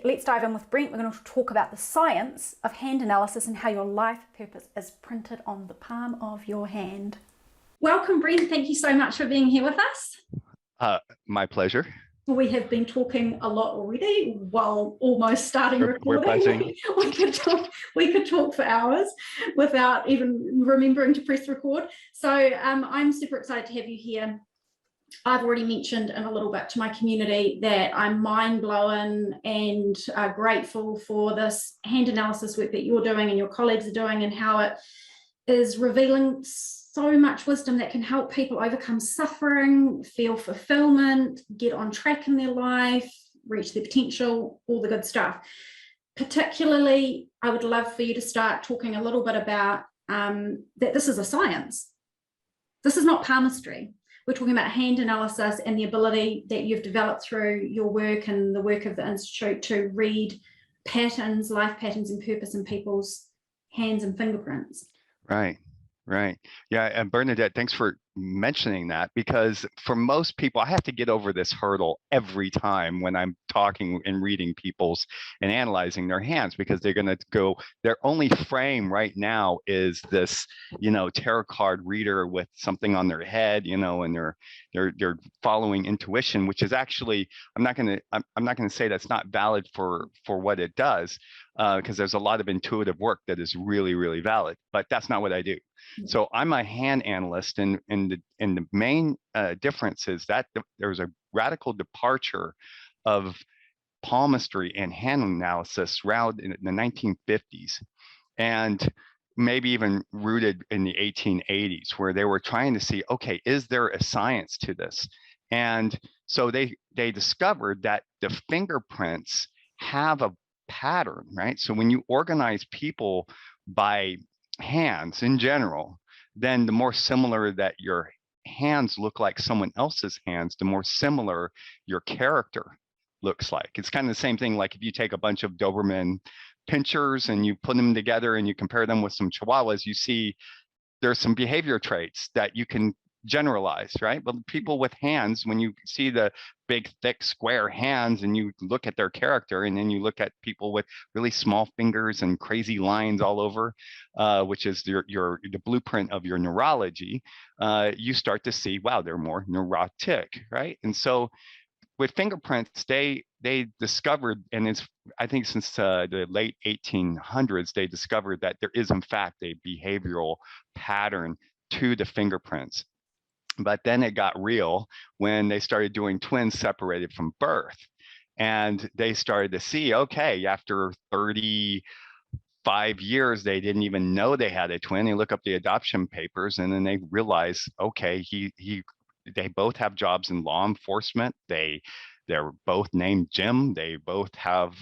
Let's dive in with Brent. We're going to talk about the science of hand analysis and how your life purpose is printed on the palm of your hand. Welcome, Brent. Thank you so much for being here with us. My pleasure. We have been talking a lot already while almost starting recording. We could talk for hours without even remembering to press record. So I'm super excited to have you here. I've already mentioned in a little bit to my community that I'm mind-blown and grateful for this hand analysis work that you're doing and your colleagues are doing, and how it is revealing so much wisdom that can help people overcome suffering, feel fulfillment, get on track in their life, reach their potential, all the good stuff. Particularly, I would love for you to start talking a little bit about that this is a science. This is not palmistry. We're talking about hand analysis and the ability that you've developed through your work and the work of the Institute to read patterns, life patterns and purpose in people's hands and fingerprints. Right. Yeah, and Bernadette, thanks for mentioning that, because for most people, I have to get over this hurdle every time when I'm talking and reading people's and analyzing their hands, because they're going to go, their only frame right now is this, tarot card reader with something on their head, and they're following intuition, which is actually, I'm not going to say that's not valid for what it does, because there's a lot of intuitive work that is really, really valid, but that's not what I do. So I'm a hand analyst, and the main difference is that there's a radical departure of palmistry and hand analysis around in the 1950s, and maybe even rooted in the 1880s, where they were trying to see, okay, is there a science to this? And so they discovered that the fingerprints have a pattern, right? So when you organize people by hands in general, then the more similar that your hands look like someone else's hands, the more similar your character looks like. It's kind of the same thing, like if you take a bunch of Doberman pinchers and you put them together and you compare them with some Chihuahuas, you see there's some behavior traits that you can generalize, right? But people with hands, when you see the big, thick, square hands and you look at their character, and then you look at people with really small fingers and crazy lines all over, which is the blueprint of your neurology, you start to see, wow, they're more neurotic, right? And so with fingerprints, they discovered, and it's, I think since the late 1800s, they discovered that there is in fact a behavioral pattern to the fingerprints. But then it got real when they started doing twins separated from birth. And they started to see, okay, after 35 years, they didn't even know they had a twin. They look up the adoption papers, and then they realize, okay, they both have jobs in law enforcement. They're both named Jim. They both have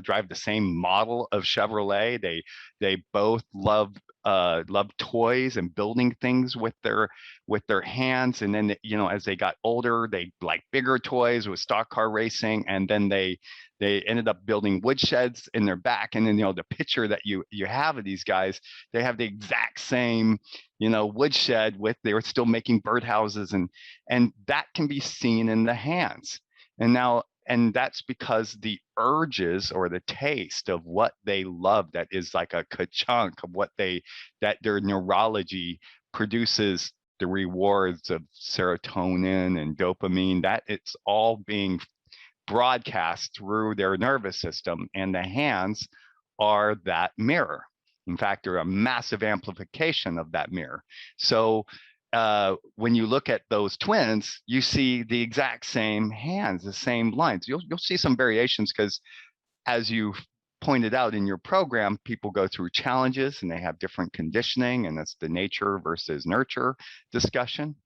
drive the same model of Chevrolet. They both love toys and building things with their hands. And then as they got older, they like bigger toys with stock car racing. And then they ended up building woodsheds in their back. And then the picture that you have of these guys, they have the exact same woodshed with, they were still making birdhouses, and that can be seen in the hands. And that's because the urges or the taste of what they love, that is like a ka-chunk of that their neurology produces the rewards of serotonin and dopamine, that it's all being broadcast through their nervous system, and the hands are that mirror. In fact, they're a massive amplification of that mirror. So when you look at those twins, you see the exact same hands, the same lines. You'll see some variations because, as you pointed out in your program, people go through challenges and they have different conditioning, and that's the nature versus nurture discussion.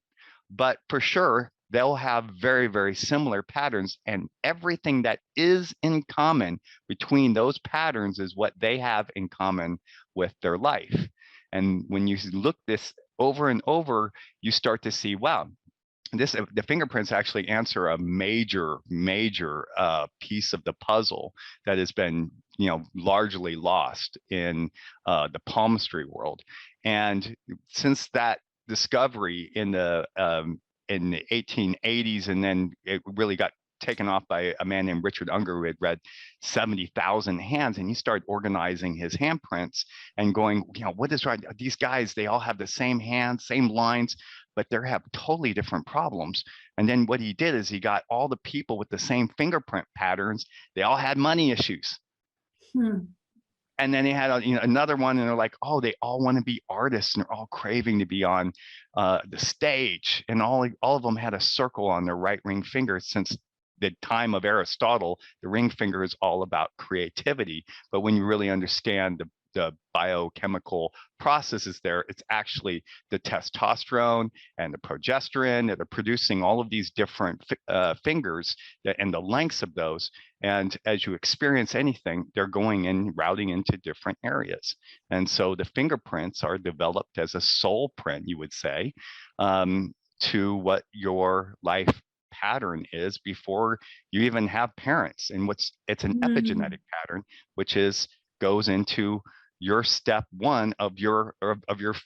But for sure, they'll have very, very similar patterns, and everything that is in common between those patterns is what they have in common with their life. And when you look this over and over, you start to see, wow, the fingerprints actually answer a major piece of the puzzle that has been largely lost in the palmistry world. And since that discovery in the 1880s, and then it really got taken off by a man named Richard Unger, who had read 70,000 hands, and he started organizing his handprints and going, what is right? These guys, they all have the same hands, same lines, but they have totally different problems. And then what he did is he got all the people with the same fingerprint patterns. They all had money issues. And then they had another one, and they're like, oh, they all want to be artists, and they're all craving to be on the stage. And all of them had a circle on their right ring finger. Since the time of Aristotle, the ring finger is all about creativity. But when you really understand the biochemical processes there, it's actually the testosterone and the progesterone that are producing all of these different fingers and the lengths of those. And as you experience anything, they're going and routing into different areas. And so the fingerprints are developed as a soul print, you would say, to what your life pattern is before you even have parents. And it's an epigenetic pattern, which goes into your step one of your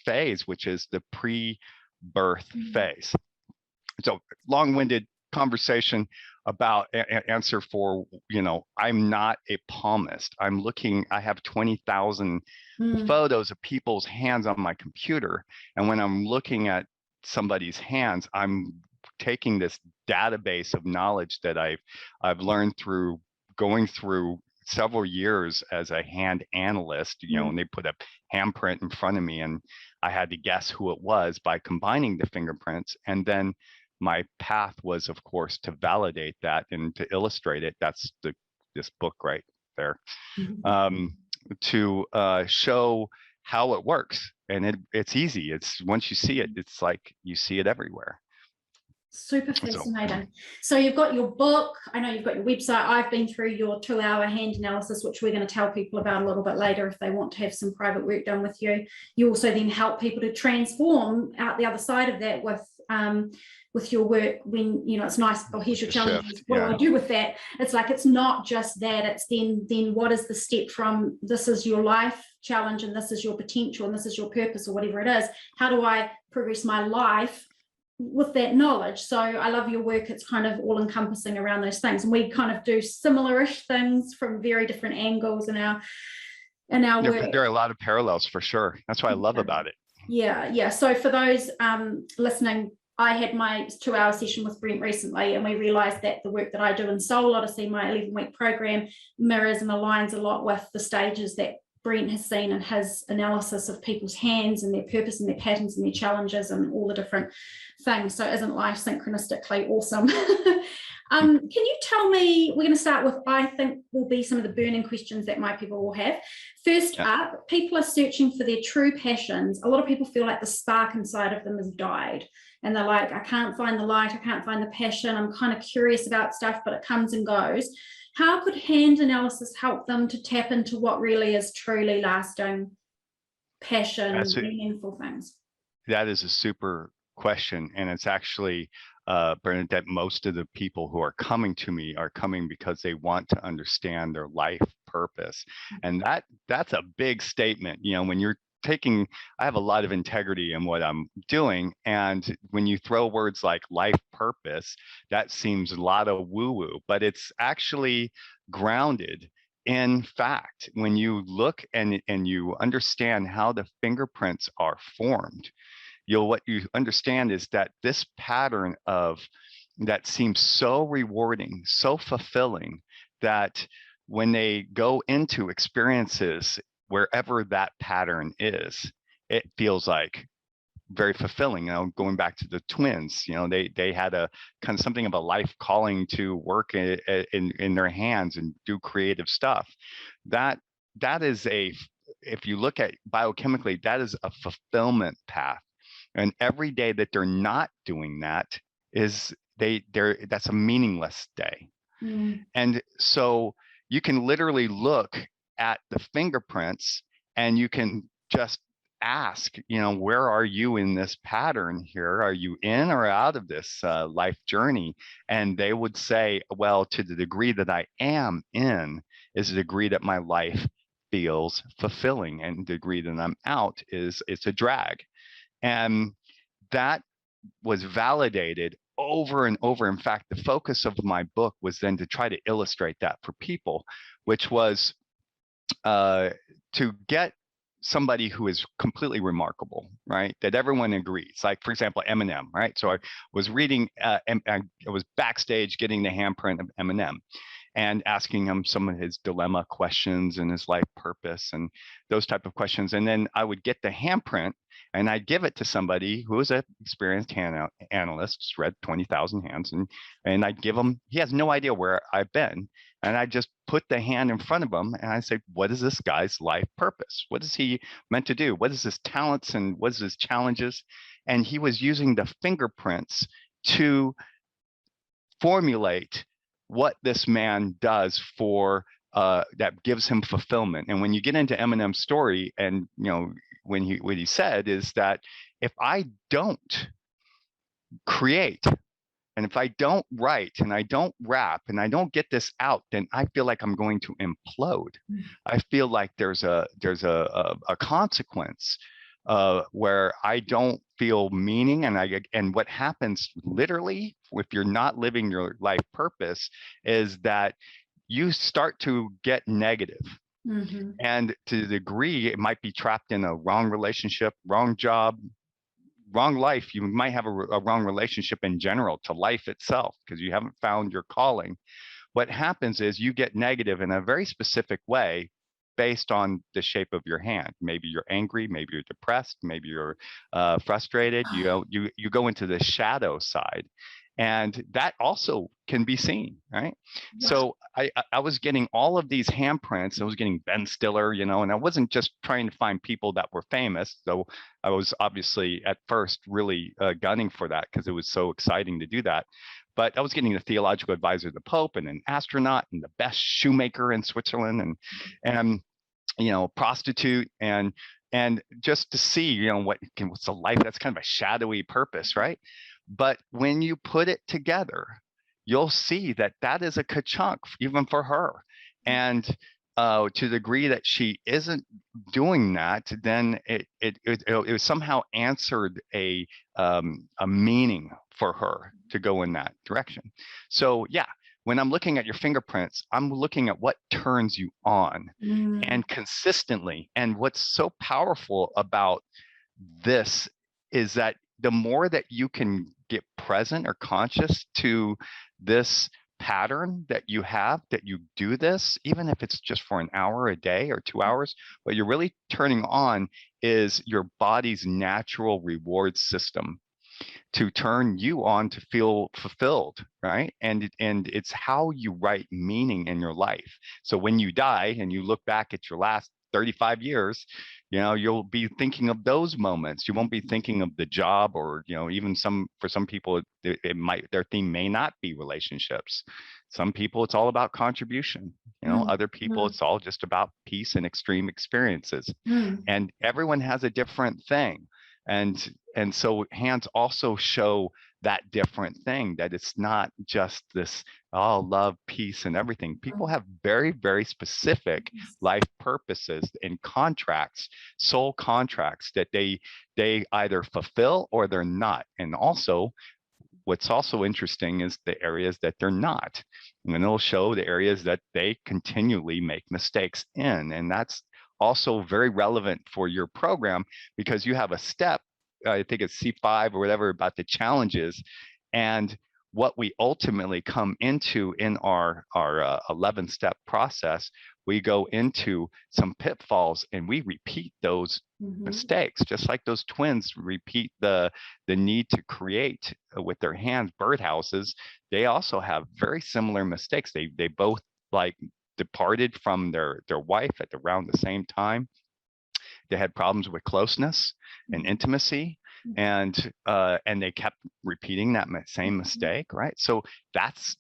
phase, which is the pre-birth phase. So long-winded conversation about answer for, I'm not a palmist. I have 20,000 photos of people's hands on my computer. And when I'm looking at somebody's hands, I'm taking this database of knowledge that I've learned through going through several years as a hand analyst, and they put a handprint in front of me, and I had to guess who it was by combining the fingerprints. And then my path was, of course, to validate that and to illustrate it. That's this book right there, to show how it works. And it's easy. It's once you see it, it's like you see it everywhere. Super fascinating. So you've got your book, I know you've got your website. I've been through your 2-hour hand analysis, which we're going to tell people about a little bit later if they want to have some private work done with you. You also then help people to transform out the other side of that with your work when, it's nice, oh, here's your challenge. What do I do with that? It's like, it's not just that, it's then what is the step from this is your life challenge and this is your potential and this is your purpose or whatever it is. How do I progress my life with that knowledge? So I love your work. It's kind of all encompassing around those things, and we kind of do similar-ish things from very different angles in our work. There are a lot of parallels for sure. That's what I love about it. Yeah. So for those listening, I had my 2-hour session with Brent recently, and we realized that the work that I do in Soul Odyssey, my 11-week program, mirrors and aligns a lot with the stages that Brent has seen in his analysis of people's hands and their purpose and their patterns and their challenges and all the different things. So isn't life synchronistically awesome? Can you tell me, we're going to start with, I think will be some of the burning questions that my people will have. First up, people are searching for their true passions. A lot of people feel like the spark inside of them has died. And they're like, I can't find the light, I can't find the passion. I'm kind of curious about stuff, but it comes and goes. How could hand analysis help them to tap into what really is truly lasting passion, meaningful things? That is a super question. And it's actually, Bernadette, most of the people who are coming to me are coming because they want to understand their life purpose. And that's a big statement. When you're I have a lot of integrity in what I'm doing. And when you throw words like life purpose, that seems a lot of woo-woo, but it's actually grounded in fact. When you look and you understand how the fingerprints are formed, what you understand is that this pattern that seems so rewarding, so fulfilling, that when they go into experiences wherever that pattern is, it feels like very fulfilling. Going back to the twins, they had a kind of something of a life calling to work in their hands and do creative stuff. That is if you look at biochemically, that is a fulfillment path. And every day that they're not doing that that's a meaningless day. And so you can literally look at the fingerprints and you can just ask, where are you in this pattern here? Are you in or out of this life journey? And they would say, well, to the degree that I am in is the degree that my life feels fulfilling, and the degree that I'm out it's a drag. And that was validated over and over. In fact, the focus of my book was then to try to illustrate that for people, which was to get somebody who is completely remarkable, right? That everyone agrees. Like, for example, Eminem, right? So I was reading, and I was backstage getting the handprint of Eminem and asking him some of his dilemma questions and his life purpose and those type of questions. And then I would get the handprint and I'd give it to somebody who was an experienced hand analyst, just read 20,000 hands, and I'd give him, he has no idea where I've been. And I just put the hand in front of him and I say, what is this guy's life purpose? What is he meant to do? What is his talents and what is his challenges? And he was using the fingerprints to formulate what this man does for that gives him fulfillment. And when you get into Eminem's story, and what he said is that if I don't create, and if I don't write, and I don't rap, and I don't get this out, then I feel like I'm going to implode. I feel like there's a consequence where I don't feel meaning, and what happens literally if you're not living your life purpose is that you start to get negative. Mm-hmm. And to the degree it might be trapped in a wrong relationship, wrong job, wrong life. You might have a wrong relationship in general to life itself because you haven't found your calling. What happens is you get negative in a very specific way based on the shape of your hand. Maybe you're angry, maybe you're depressed, maybe you're frustrated. You go into the shadow side, and that also can be seen, right? Yeah. So I was getting all of these handprints. I was getting Ben Stiller, and I wasn't just trying to find people that were famous, though I was obviously at first really gunning for that because it was so exciting to do that. But I was getting the theological advisor of the Pope and an astronaut and the best shoemaker in Switzerland and prostitute and just to see, what's the life, that's kind of a shadowy purpose, right? But when you put it together, you'll see that that is a ka-chunk even for her. And to the degree that she isn't doing that, then it somehow answered a meaning for her to go in that direction. So yeah, when I'm looking at your fingerprints, I'm looking at what turns you on and consistently. And what's so powerful about this is that the more that you can get present or conscious to this pattern that you have, that you do this, even if it's just for an hour a day or 2 hours, what you're really turning on is your body's natural reward system to turn you on to feel fulfilled, right? And it's how you write meaning in your life. So when you die and you look back at your last 35 years, you'll be thinking of those moments. You won't be thinking of the job, or even for some people their theme may not be relationships. Some people it's all about contribution. Other people it's all just about peace and extreme experiences. And everyone has a different thing. And so hands also show that different thing, that it's not just this love, peace, and everything. People have very, very specific life purposes and contracts, soul contracts that they either fulfill or they're not. And also, what's also interesting is the areas that they're not. And it'll show the areas that they continually make mistakes in. And that's also very relevant for your program because you have a step, I think it's C5 or whatever, about the challenges. And what we ultimately come into in our 11-step process, we go into some pitfalls and we repeat those mistakes, just like those twins repeat the need to create with their hands birdhouses. They also have very similar mistakes. They both departed from their wife at around the same time. They had problems with closeness and intimacy, and they kept repeating that same mistake, right? So that's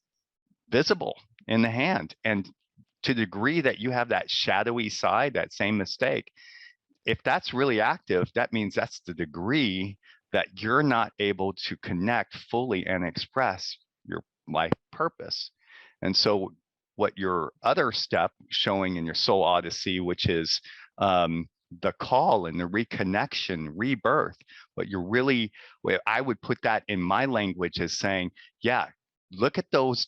visible in the hand. And to the degree that you have that shadowy side, that same mistake, if that's really active, that means that's the degree that you're not able to connect fully and express your life purpose. And so what your other step showing in your soul odyssey, which is the call and the reconnection, rebirth. But you're really, I would put that in my language as saying, yeah, look at those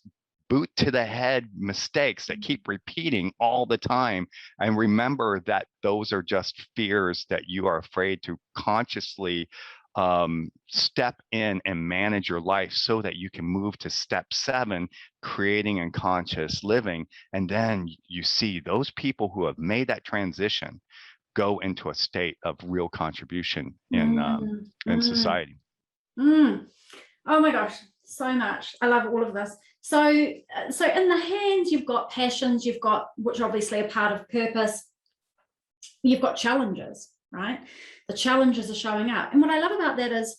boot to the head mistakes that keep repeating all the time, and remember that those are just fears that you are afraid to consciously step in and manage your life so that you can move to step 7, creating and conscious living. And then you see those people who have made that transition go into a state of real contribution in society. Oh my gosh, so much. I love all of this. So in the hands, you've got passions, you've got, which obviously are part of purpose. You've got challenges, right? The challenges are showing up. And what I love about that is,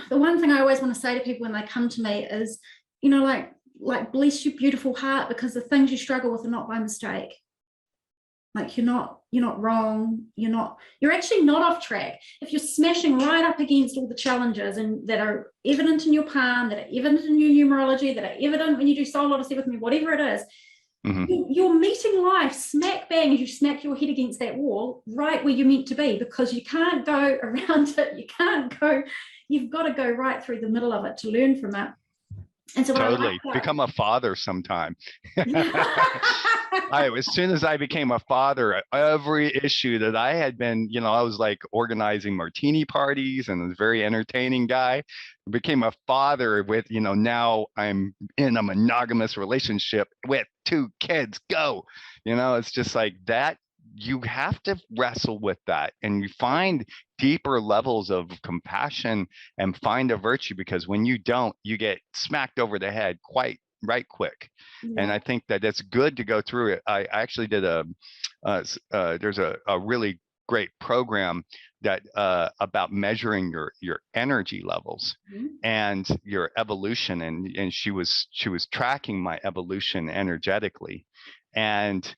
the one thing I always want to say to people when they come to me is, you know, like bless your beautiful heart, because the things you struggle with are not by mistake. Like you're not wrong. You're actually not off track. If you're smashing right up against all the challenges and that are evident in your palm, that are evident in your numerology, that are evident when you do soul odyssey with me, whatever it is, you're meeting life smack bang as you smack your head against that wall, right where you're meant to be, because you can't go around it. You've got to go right through the middle of it to learn from it. And so totally become a father sometime. As soon as I became a father, every issue that I had been, I was like organizing martini parties and was a very entertaining guy. I became a father with, now I'm in a monogamous relationship with 2 kids. Go, it's just like that. You have to wrestle with that, and you find deeper levels of compassion and find a virtue, because when you don't, you get smacked over the head quite quick. And I think that it's good to go through it. I actually did there's a really great program that about measuring your energy levels and your evolution, and she was tracking my evolution energetically, and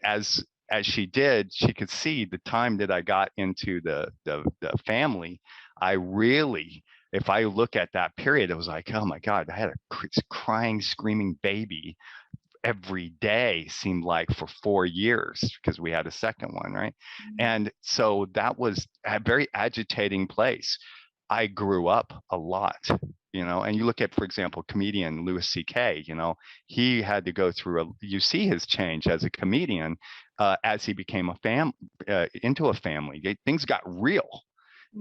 as she did, she could see the time that I got into the family. I really, if I look at that period, it was like, oh my God, I had a crying, screaming baby every day, seemed like, for 4 years, because we had a second one, right? And so that was a very agitating place. I grew up a lot, and you look at, for example, comedian Louis C.K., he had to go through you see his change as a comedian as he became into a family. Things got real.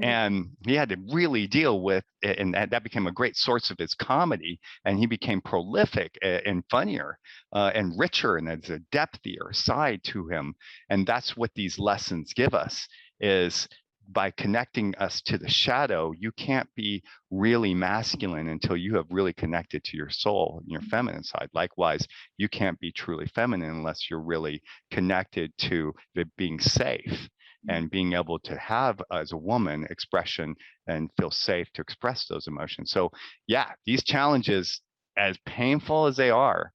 And he had to really deal with it, and that became a great source of his comedy. And he became prolific and funnier and richer, and there's a depthier side to him. And that's what these lessons give us, is by connecting us to the shadow. You can't be really masculine until you have really connected to your soul and your feminine side. Likewise, you can't be truly feminine unless you're really connected to being safe and being able to have, as a woman, expression and feel safe to express those emotions. So yeah, these challenges, as painful as they are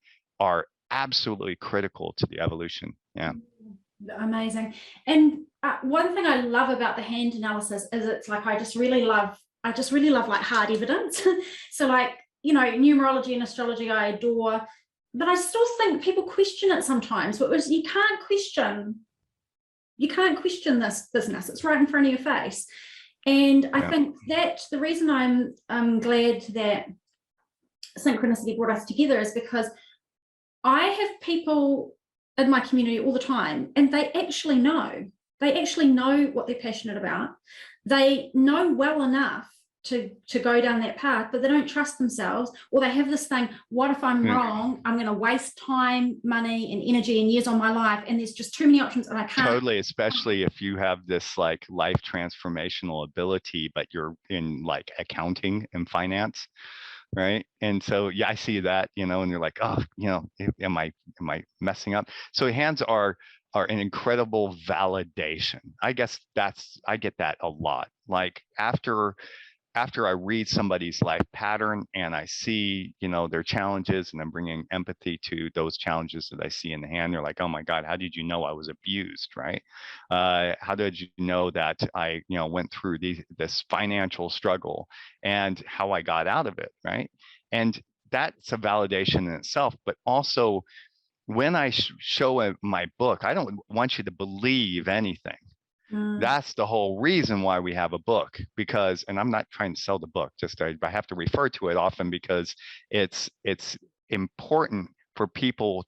absolutely critical to the evolution. Yeah. Amazing. And one thing I love about the hand analysis is it's like, I just really love like hard evidence. So like, numerology and astrology I adore, but I still think people question it sometimes. But you can't question this business. It's right in front of your face. And I think that the reason I'm glad that synchronicity brought us together is because I have people in my community all the time, and they actually know what they're passionate about. They know well enough to go down that path, but they don't trust themselves, or they have this thing, what if I'm wrong? I'm going to waste time, money, and energy and years on my life, and there's just too many options, and I can't. Totally, especially if you have this like life transformational ability, but you're in like accounting and finance, right? And so I see that, and you're like, oh, am I messing up? So hands are an incredible validation. I guess I get that a lot. Like after I read somebody's life pattern and I see, their challenges, and I'm bringing empathy to those challenges that I see in the hand, they're like, oh my God, how did you know I was abused, right? How did you know that I, went through this financial struggle and how I got out of it, right? And that's a validation in itself, but also when I show my book, I don't want you to believe anything. That's the whole reason why we have a book, because, and I'm not trying to sell the book, just I have to refer to it often because it's important for people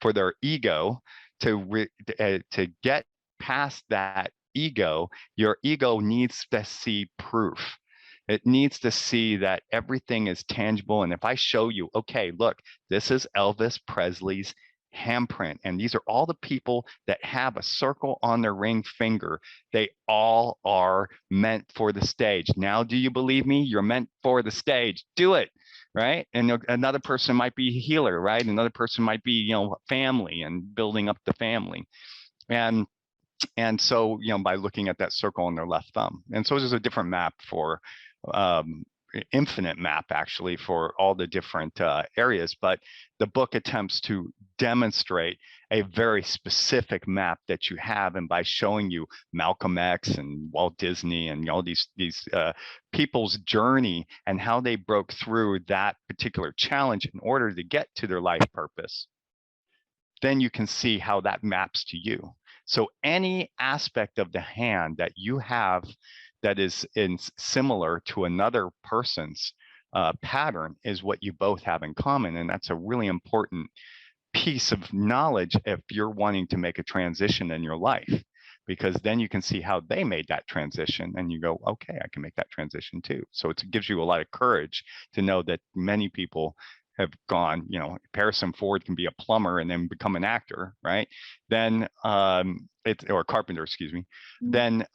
for their ego to get past that ego. Your ego needs to see proof. It needs to see that everything is tangible. And if I show you, okay, look, this is Elvis Presley's handprint, and these are all the people that have a circle on their ring finger. They all are meant for the stage. Now, do you believe me? You're meant for the stage. Do it, right? And another person might be a healer, right? Another person might be, family and building up the family. And so, by looking at that circle on their left thumb. And so there's a different map for infinite map actually for all the different areas, but the book attempts to demonstrate a very specific map that you have. And by showing you Malcolm X and Walt Disney and all these people's journey and how they broke through that particular challenge in order to get to their life purpose, then you can see how that maps to you. So any aspect of the hand that you have that is similar to another person's pattern is what you both have in common. And that's a really important piece of knowledge if you're wanting to make a transition in your life, because then you can see how they made that transition and you go, okay, I can make that transition too. So it gives you a lot of courage to know that many people have gone, Harrison Ford can be a plumber and then become an actor, right? Then or a carpenter, excuse me. Then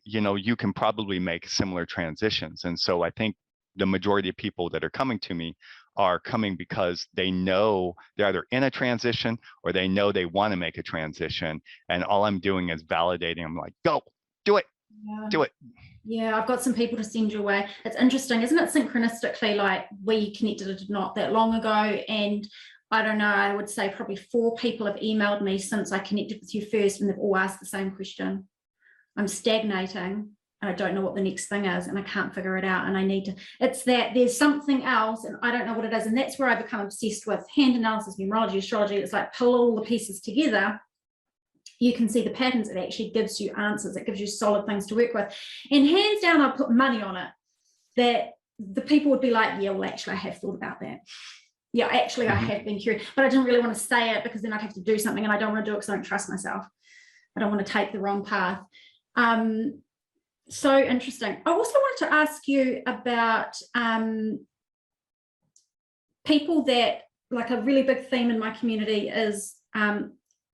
you can probably make similar transitions. And so I think the majority of people that are coming to me are coming because they know they're either in a transition or they know they want to make a transition. And all I'm doing is validating. I'm like, go, do it, do it. Yeah, I've got some people to send your way. It's interesting, isn't it? Synchronistically, like we connected not that long ago, and I don't know, I would say probably 4 people have emailed me since I connected with you first, and they've all asked the same question. I'm stagnating and I don't know what the next thing is, and I can't figure it out, and I need to, it's that there's something else and I don't know what it is. And that's where I become obsessed with hand analysis, numerology, astrology. It's like pull all the pieces together. You can see the patterns. It actually gives you answers. It gives you solid things to work with. And hands down, I'll put money on it that the people would be like, yeah, well, actually, I have thought about that. Yeah, actually, I have been curious, but I didn't really want to say it because then I'd have to do something, and I don't want to do it because I don't trust myself. I don't want to take the wrong path. So interesting. I also wanted to ask you about people that, like, a really big theme in my community is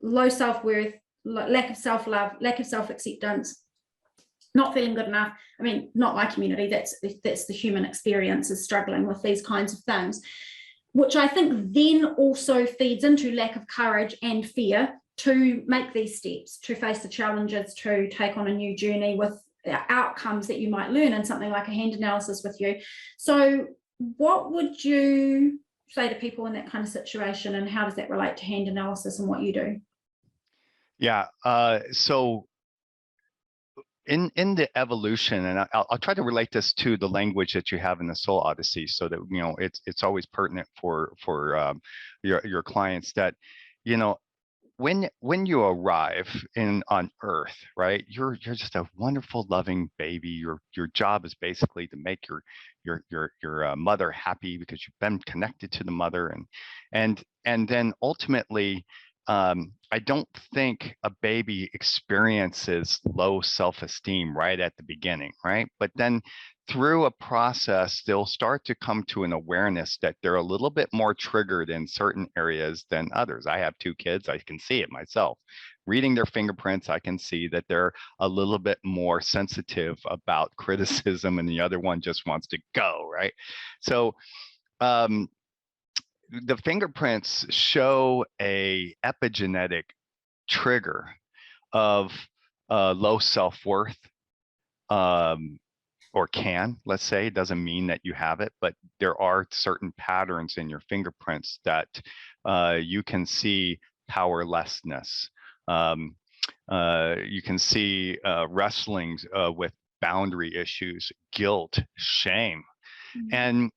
low self-worth, lack of self-love, lack of self-acceptance, not feeling good enough. I mean, not my community, that's the human experience, is struggling with these kinds of things, which I think then also feeds into lack of courage and fear to make these steps, to face the challenges, to take on a new journey with outcomes that you might learn in something like a hand analysis with you. So what would you say to people in that kind of situation, and how does that relate to hand analysis and what you do? Yeah, so in the evolution, and I'll try to relate this to the language that you have in the Soul Odyssey, so that it's always pertinent for your clients, that when you arrive on Earth, right, you're just a wonderful, loving baby. Your job is basically to make your mother happy, because you've been connected to the mother, and then ultimately, I don't think a baby experiences low self-esteem right at the beginning, right? But then through a process, they'll start to come to an awareness that they're a little bit more triggered in certain areas than others. I have 2 kids, I can see it myself. Reading their fingerprints, I can see that they're a little bit more sensitive about criticism, and the other one just wants to go, right? So, the fingerprints show a epigenetic trigger of low self-worth, or let's say. It doesn't mean that you have it, but there are certain patterns in your fingerprints that you can see powerlessness. You can see wrestlings with boundary issues, guilt, shame. And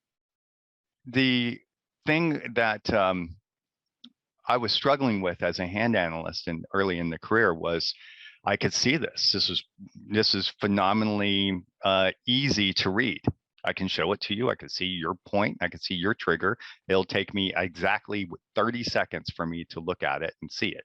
the thing that I was struggling with as a hand analyst and early in the career was I could see this. This is phenomenally easy to read. I can show it to you. I can see your point. I can see your trigger. It'll take me exactly 30 seconds for me to look at it and see it,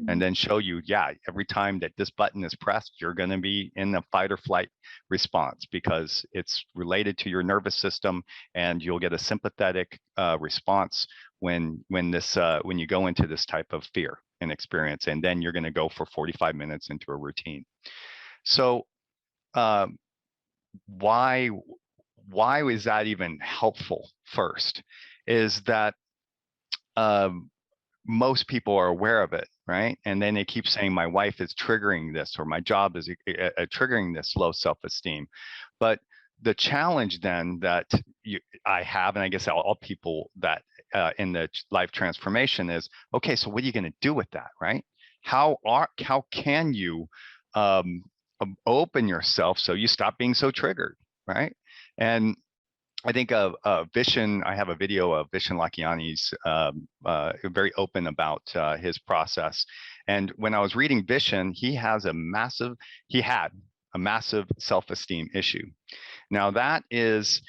and then show you, yeah, every time that this button is pressed, you're going to be in a fight or flight response because it's related to your nervous system, and you'll get a sympathetic response when you go into this type of fear and experience, and then you're going to go for 45 minutes into a routine. So why is that even helpful? First is that most people are aware of it, right? And then they keep saying my wife is triggering this, or my job is triggering this low self-esteem. But the challenge then that I have, and I guess all people that in the life transformation is, okay, so what are you going to do with that, right? How can you open yourself so you stop being so triggered, right? And I think of Vishen. I have a video of Vishen Lakhiani's very open about his process. And when I was reading Vishen, he had a massive self-esteem issue. Now that is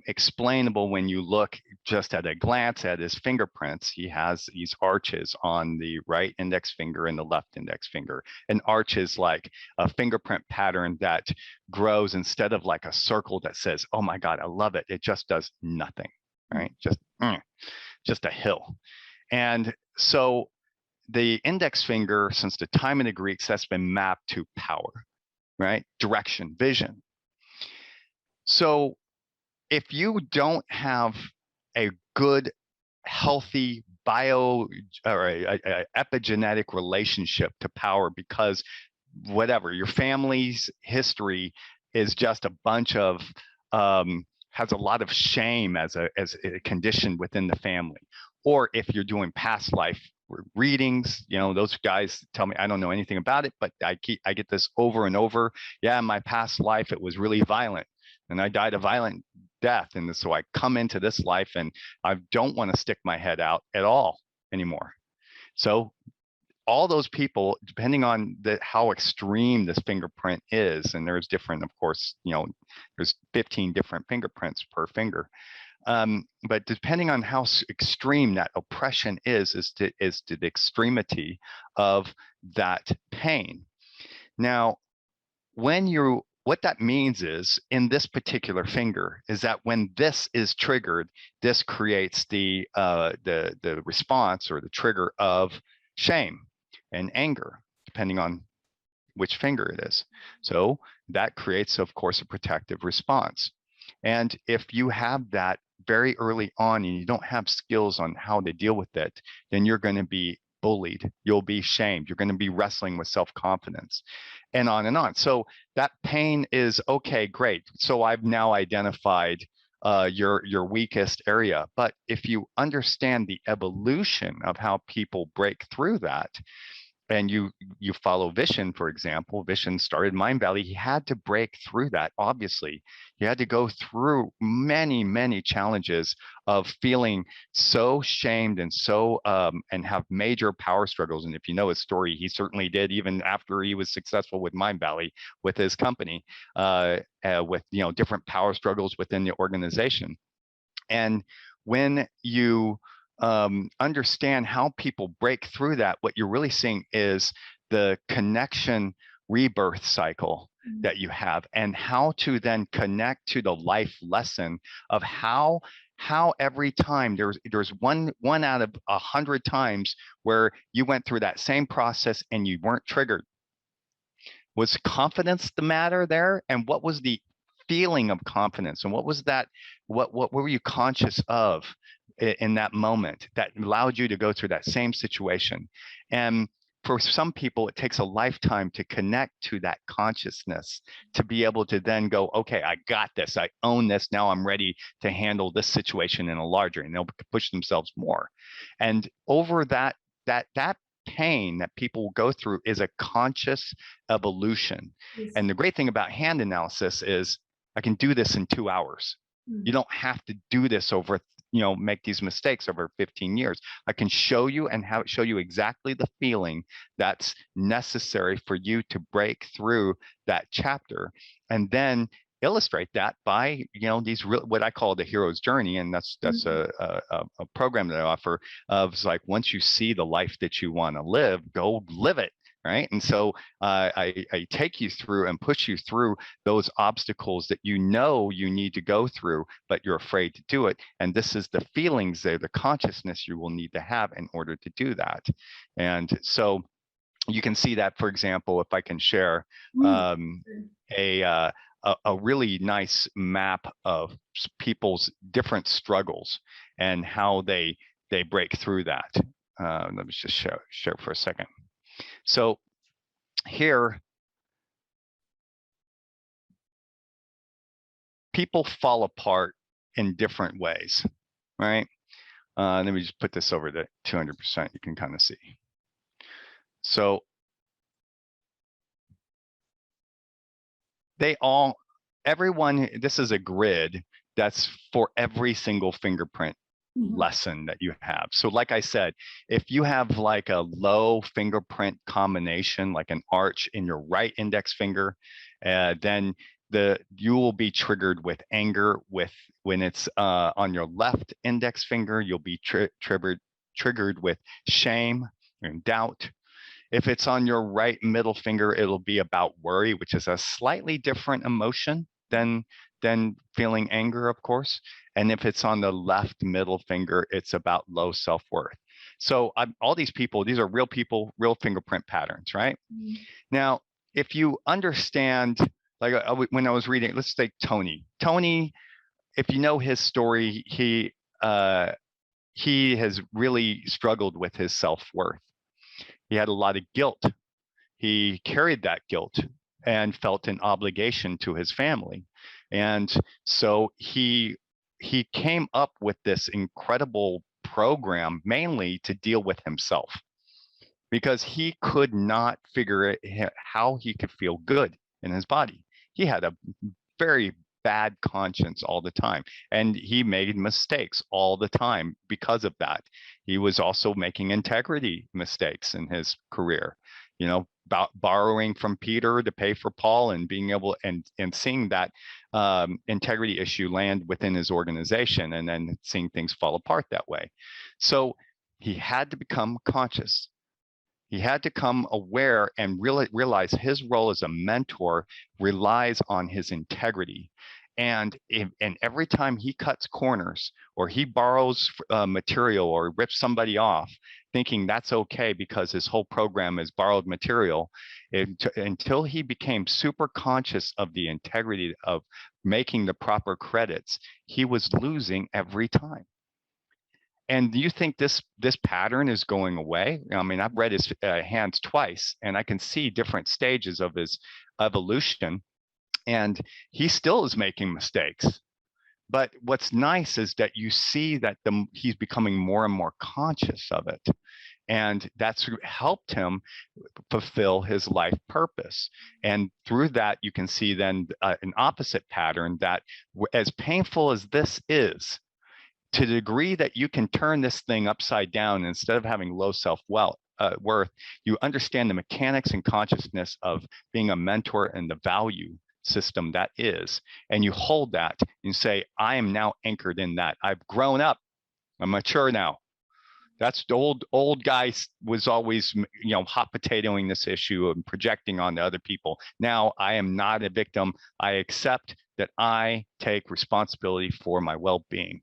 explainable when you look just at a glance at his fingerprints. He has these arches on the right index finger and the left index finger. An arch is like a fingerprint pattern that grows instead of like a circle that says, oh my God, I love it. It just does nothing, right? Just a hill. And so the index finger, since the time of the Greeks, that's been mapped to power, right? Direction, vision. So if you don't have a good, healthy or a epigenetic relationship to power, because whatever your family's history is just a bunch of has a lot of shame as a condition within the family, or if you're doing past life readings, those guys tell me I don't know anything about it, but I get this over and over. Yeah, in my past life it was really violent, and I died a violent death, and so I come into this life and I don't want to stick my head out at all anymore. So all those people, depending on how extreme this fingerprint is, and there's different, of course, there's 15 different fingerprints per finger. But depending on how extreme that oppression is to the extremity of that pain. Now, what that means is, in this particular finger, is that when this is triggered, this creates the response or the trigger of shame and anger, depending on which finger it is. So that creates, of course, a protective response. And if you have that very early on and you don't have skills on how to deal with it, then you're going to be bullied, you'll be shamed, you're going to be wrestling with self-confidence, and on and on. So that pain is okay, great. So I've now identified your weakest area. But if you understand the evolution of how people break through that, and you follow Vishen, for example, Vishen started Mindvalley. He had to break through that, obviously. He had to go through many, many challenges of feeling so shamed and so and have major power struggles. And if you know his story, he certainly did, even after he was successful with Mindvalley, with his company, with different power struggles within the organization. And when you understand how people break through that, what you're really seeing is the connection rebirth cycle that you have, and how to then connect to the life lesson of how every time there's one out of 100 times where you went through that same process and you weren't triggered. Was confidence the matter there? And what was the feeling of confidence? And what was that? What were you conscious of in that moment that allowed you to go through that same situation? And for some people, it takes a lifetime to connect to that consciousness, to be able to then go, okay, I got this, I own this, now I'm ready to handle this situation in a larger, and they'll push themselves more. And over that pain that people go through is a conscious evolution. Yes. And the great thing about hand analysis is I can do this in 2 hours. You don't have to do this over make these mistakes over 15 years. I can show you and show you exactly the feeling that's necessary for you to break through that chapter, and then illustrate that by these what I call the hero's journey, and that's a program that I offer of like, once you see the life that you want to live, go live it. Right. And so I take you through and push you through those obstacles that you need to go through, but you're afraid to do it. And this is the feelings there, the consciousness you will need to have in order to do that. And so you can see that, for example, if I can share a really nice map of people's different struggles and how they break through that. Let me just share for a second. So here, people fall apart in different ways, right? Let me just put this over to 200%. You can kind of see. So everyone, this is a grid that's for every single fingerprint lesson that you have. So like I said, if you have like a low fingerprint combination, like an arch in your right index finger, then you will be triggered with anger. When it's on your left index finger, you'll be triggered with shame and doubt. If it's on your right middle finger, it'll be about worry, which is a slightly different emotion than feeling anger, of course. And if it's on the left middle finger, it's about low self-worth. So all these people, these are real people, real fingerprint patterns, right? Now, if you understand, like when I was reading, let's take Tony. Tony, if you know his story, he has really struggled with his self-worth. He had a lot of guilt. He carried that guilt and felt an obligation to his family. And so he came up with this incredible program mainly to deal with himself, because he could not figure out how he could feel good in his body. He had a very bad conscience all the time, and he made mistakes all the time because of that. He was also making integrity mistakes in his career, about borrowing from Peter to pay for Paul, and being able and seeing that integrity issue land within his organization, and then seeing things fall apart that way. So he had to become conscious. He had to come aware and realize his role as a mentor relies on his integrity. And every time he cuts corners, or he borrows material, or rips somebody off, thinking that's okay because his whole program is borrowed material, until he became super conscious of the integrity of making the proper credits, he was losing every time. And do you think this pattern is going away? I mean, I've read his hands twice, and I can see different stages of his evolution, and he still is making mistakes. But what's nice is that you see that he's becoming more and more conscious of it. And that's helped him fulfill his life purpose. And through that, you can see then an opposite pattern, that as painful as this is, to the degree that you can turn this thing upside down, instead of having low self-worth, you understand the mechanics and consciousness of being a mentor and the value system that is, and you hold that and say, I am now anchored in that. I've grown up. I'm mature now. That's the old guy was always, hot potatoing this issue and projecting on the other people. Now I am not a victim. I accept that I take responsibility for my well-being,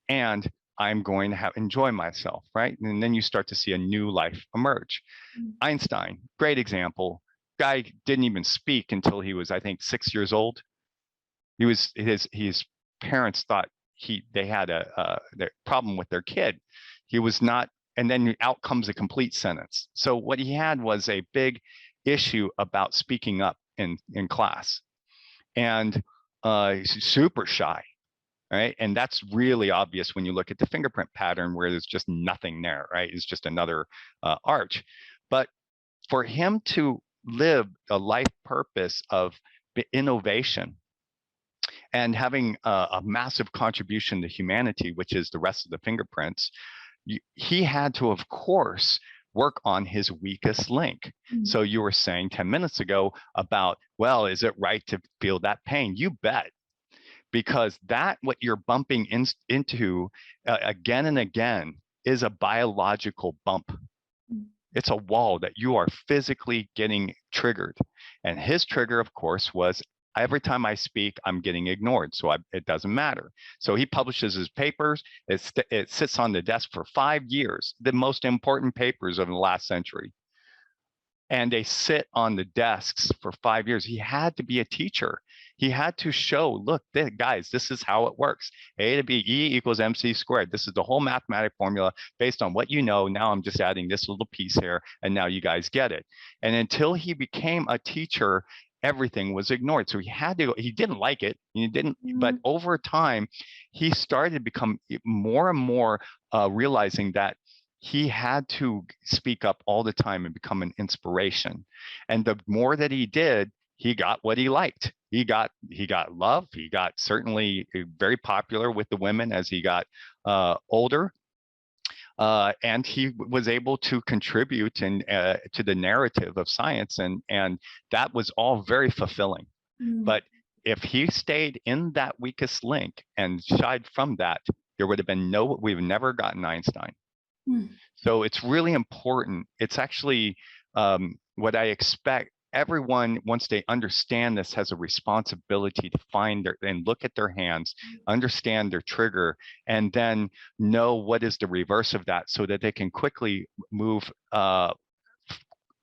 and I'm going to enjoy myself, right? And then you start to see a new life emerge. Einstein, great example. Guy didn't even speak until he was, I think, 6 years old. His parents thought they had a problem with their kid. He was not, and then out comes a complete sentence. So what he had was a big issue about speaking up in class, and he's super shy. Right. And that's really obvious when you look at the fingerprint pattern, where there's just nothing there, right? It's just another arch. But for him to live a life purpose of innovation and having a massive contribution to humanity, which is the rest of the fingerprints, he had to, of course, work on his weakest link. So you were saying 10 minutes ago about, well, is it right to feel that pain? You bet. Because that, what you're bumping into again and again, is a biological bump. It's a wall that you are physically getting triggered. And his trigger, of course, was every time I speak, I'm getting ignored. So it doesn't matter. So he publishes his papers. It sits on the desk for 5 years, the most important papers of the last century. And they sit on the desks for 5 years. He had to be a teacher. He had to show, look, guys, this is how it works. A to B, E equals MC squared. This is the whole mathematic formula based on what you know. Now I'm just adding this little piece here, and now you guys get it. And until he became a teacher, everything was ignored. So he didn't like it. He didn't, but over time, he started to become more and more realizing that he had to speak up all the time and become an inspiration. And the more that he did, he got what he liked. He got love. He got certainly very popular with the women as he got older. And he was able to contribute to the narrative of science, and that was all very fulfilling. But if he stayed in that weakest link and shied from that, there would have been we've never gotten Einstein. So it's really important. It's actually what I expect. Everyone, once they understand this, has a responsibility to find and look at their hands, understand their trigger, and then know what is the reverse of that, so that they can quickly move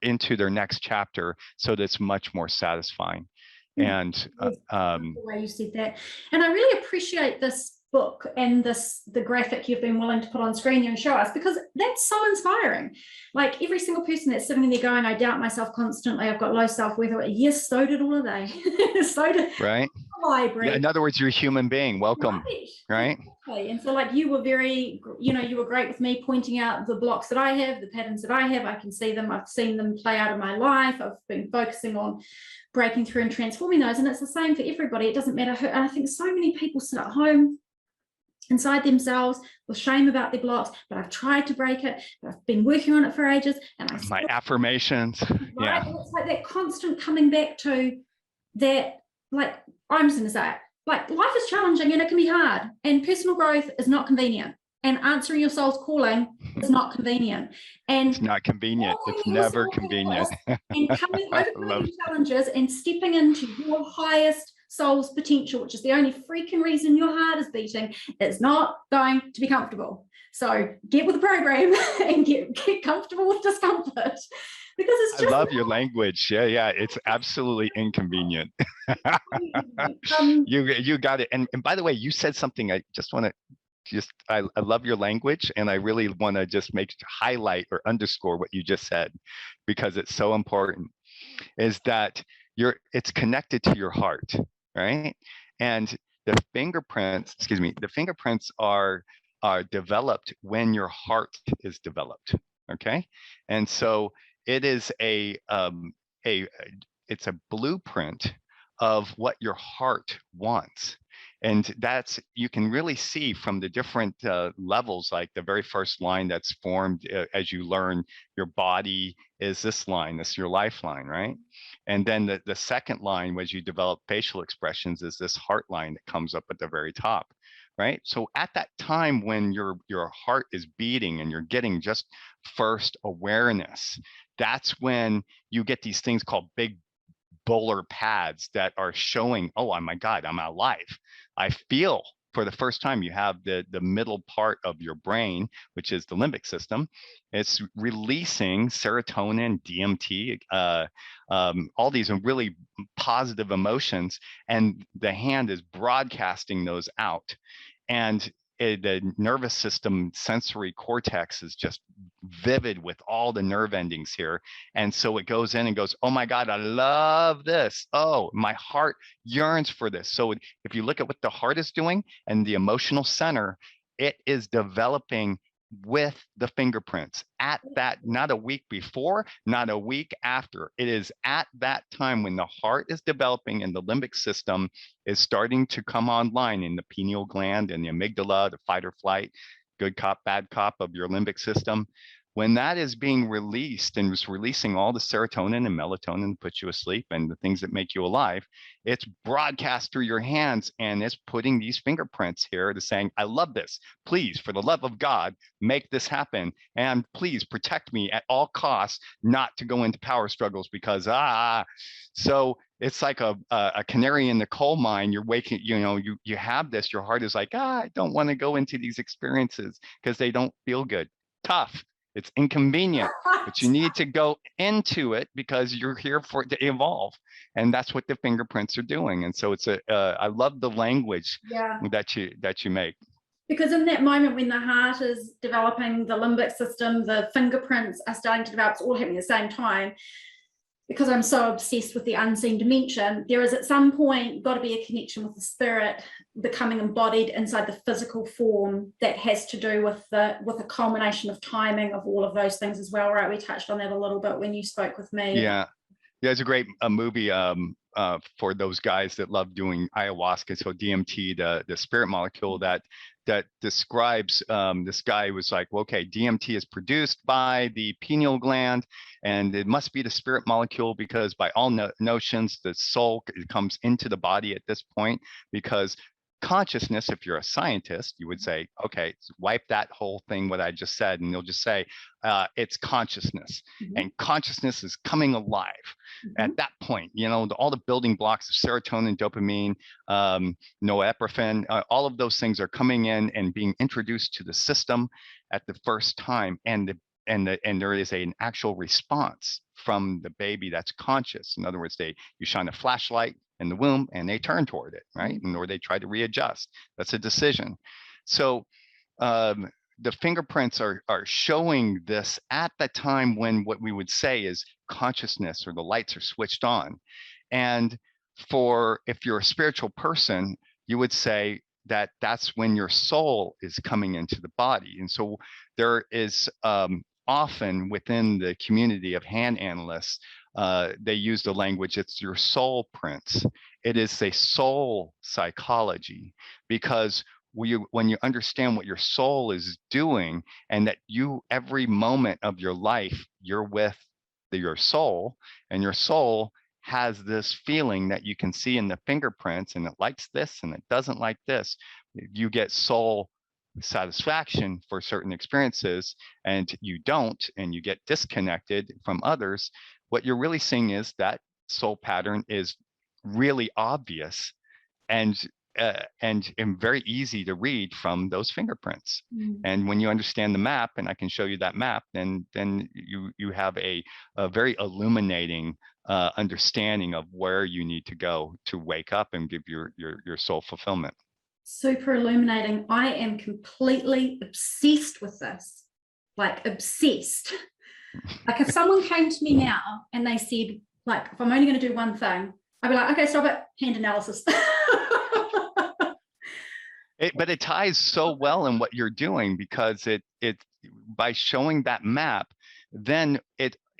into their next chapter, so that it's much more satisfying. And the way you said that, and I really appreciate this book and the graphic you've been willing to put on screen and show us, because that's so inspiring. Like, every single person that's sitting in there going, I doubt myself constantly, I've got low self-worth. Yes, so did all of they. So did right. The library. Yeah, in other words, you're a human being. Welcome. Right. Exactly. And so, like, you were very, you were great with me pointing out the blocks that I have, the patterns that I have. I can see them. I've seen them play out in my life. I've been focusing on breaking through and transforming those. And it's the same for everybody. It doesn't matter who. And I think so many people sit at home inside themselves with shame about their blocks, but I've tried to break it, but I've been working on it for ages, and my affirmations, right? Yeah, and it's like that constant coming back to that. Like, I'm just going to say it, like, life is challenging and it can be hard, and personal growth is not convenient, and answering your soul's calling is not convenient, and it's not convenient. It's never convenient. And coming over challenges and stepping into your highest soul's potential, which is the only freaking reason your heart is beating, is not going to be comfortable. So get with the program and get comfortable with discomfort, because it's just— I love your language. Yeah, it's absolutely inconvenient. You got it. And by the way, you said something I just want to I love your language, and I really want to just highlight or underscore what you just said, because it's so important, is that it's connected to your heart. Right? And the fingerprints are developed when your heart is developed. Okay? And so it is it's a blueprint of what your heart wants. And you can really see from the different levels, like the very first line that's formed as you learn your body is this line, this is your lifeline, right? And then the second line, as you develop facial expressions, is this heart line that comes up at the very top, right? So at that time when your heart is beating and you're getting just first awareness, that's when you get these things called big bowler pads that are showing, oh my God, I'm alive. I feel for the first time. You have the middle part of your brain, which is the limbic system. It's releasing serotonin, DMT, all these really positive emotions, and the hand is broadcasting those out. And the nervous system sensory cortex is just vivid with all the nerve endings here. And so it goes in and goes, oh my God, I love this. Oh, my heart yearns for this. So if you look at what the heart is doing and the emotional center, it is developing with the fingerprints at that, not a week before, not a week after. It is at that time when the heart is developing and the limbic system is starting to come online in the pineal gland and the amygdala, the fight or flight, good cop, bad cop of your limbic system. When that is being released and is releasing all the serotonin and melatonin that puts you asleep and the things that make you alive, it's broadcast through your hands and it's putting these fingerprints here to saying, I love this. Please, for the love of God, make this happen. And please protect me at all costs not to go into power struggles because, so it's like a canary in the coal mine. You're waking, you have this, your heart is like, I don't want to go into these experiences because they don't feel good. Tough. It's inconvenient, but you need to go into it because you're here for it to evolve. And that's what the fingerprints are doing. And so it's I love the language that you make. Because in that moment when the heart is developing, the limbic system, the fingerprints are starting to develop, it's all happening at the same time. Because I'm so obsessed with the unseen dimension, there is at some point got to be a connection with the spirit becoming embodied inside the physical form that has to do with a culmination of timing of all of those things as well, right? We touched on that a little bit when you spoke with me. Yeah, it's a great movie for those guys that love doing ayahuasca. So DMT, the spirit molecule that describes this guy was like, well, okay, DMT is produced by the pineal gland and it must be the spirit molecule because by all notions, the soul comes into the body at this point because consciousness, if you're a scientist, you would say, okay, wipe that whole thing, what I just said, and they'll just say, it's consciousness. And consciousness is coming alive at that point. All the building blocks of serotonin, dopamine, norepinephrine, all of those things are coming in and being introduced to the system at the first time. And there is an actual response from the baby that's conscious. In other words, you shine a flashlight in the womb and they turn toward it, right? Or they try to readjust. That's a decision. So the fingerprints are showing this at the time when what we would say is consciousness or the lights are switched on. And if you're a spiritual person, you would say that that's when your soul is coming into the body. And so there is often within the community of hand analysts, they use the language, it's your soul prints. It is a soul psychology because when you understand what your soul is doing and that every moment of your life, you're with your soul, and your soul has this feeling that you can see in the fingerprints, and it likes this and it doesn't like this. You get soul satisfaction for certain experiences and you don't, and you get disconnected from others. What you're really seeing is that soul pattern is really obvious and very easy to read from those fingerprints. And when you understand the map, and I can show you that map, then you have a very illuminating understanding of where you need to go to wake up and give your soul fulfillment. Super illuminating. I am completely obsessed with this, like obsessed. Like if someone came to me now and they said, like, if I'm only going to do one thing, I'd be like, okay, stop it, hand analysis. But it ties so well in what you're doing because it by showing that map, then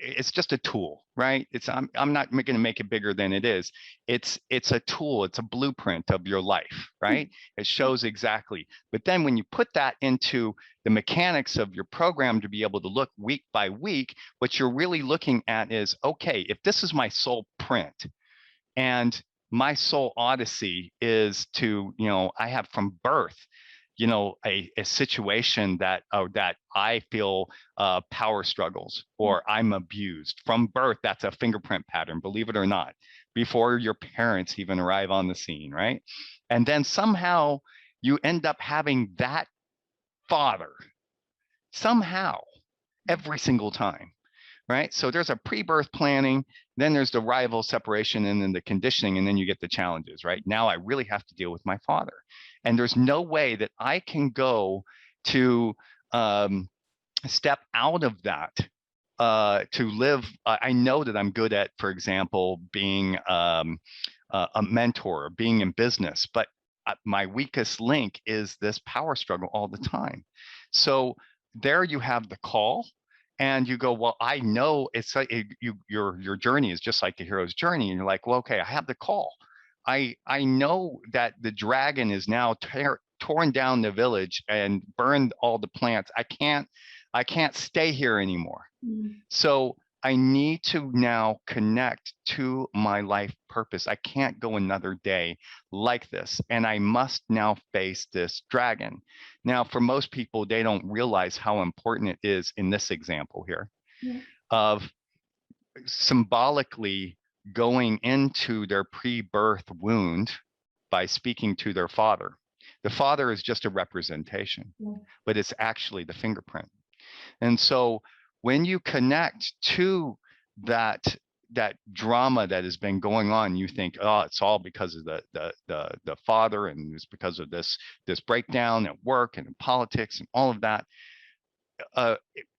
it's just a tool, right? I'm not going to make it bigger than it is. It's a tool. It's a blueprint of your life, right? It shows exactly. But then when you put that into the mechanics of your program to be able to look week by week, what you're really looking at is, okay, if this is my soul print and my soul odyssey is to, I have from birth, a situation that I feel power struggles or I'm abused from birth. That's a fingerprint pattern, believe it or not, before your parents even arrive on the scene, right? And then somehow you end up having that father somehow every single time. Right. So there's a pre-birth planning, then there's the arrival separation, and then the conditioning, and then you get the challenges. Right now, I really have to deal with my father. And there's no way that I can go to step out of that to live. I know that I'm good at, for example, being a mentor, being in business, but my weakest link is this power struggle all the time. So there you have the call, and you go, well, I know it's like your journey is just like the hero's journey, and you're like, well, okay, I have the call. I know that the dragon is now torn down the village and burned all the plants. I can't stay here anymore. So I need to now connect to my life purpose. I can't go another day like this, and I must now face this dragon. Now, for most people, they don't realize how important it is in this example here of symbolically going into their pre-birth wound by speaking to their father. The father is just a representation, but it's actually the fingerprint. And so when you connect to that drama that has been going on, you think, oh, it's all because of the father, and it's because of this breakdown at work and in politics and all of that.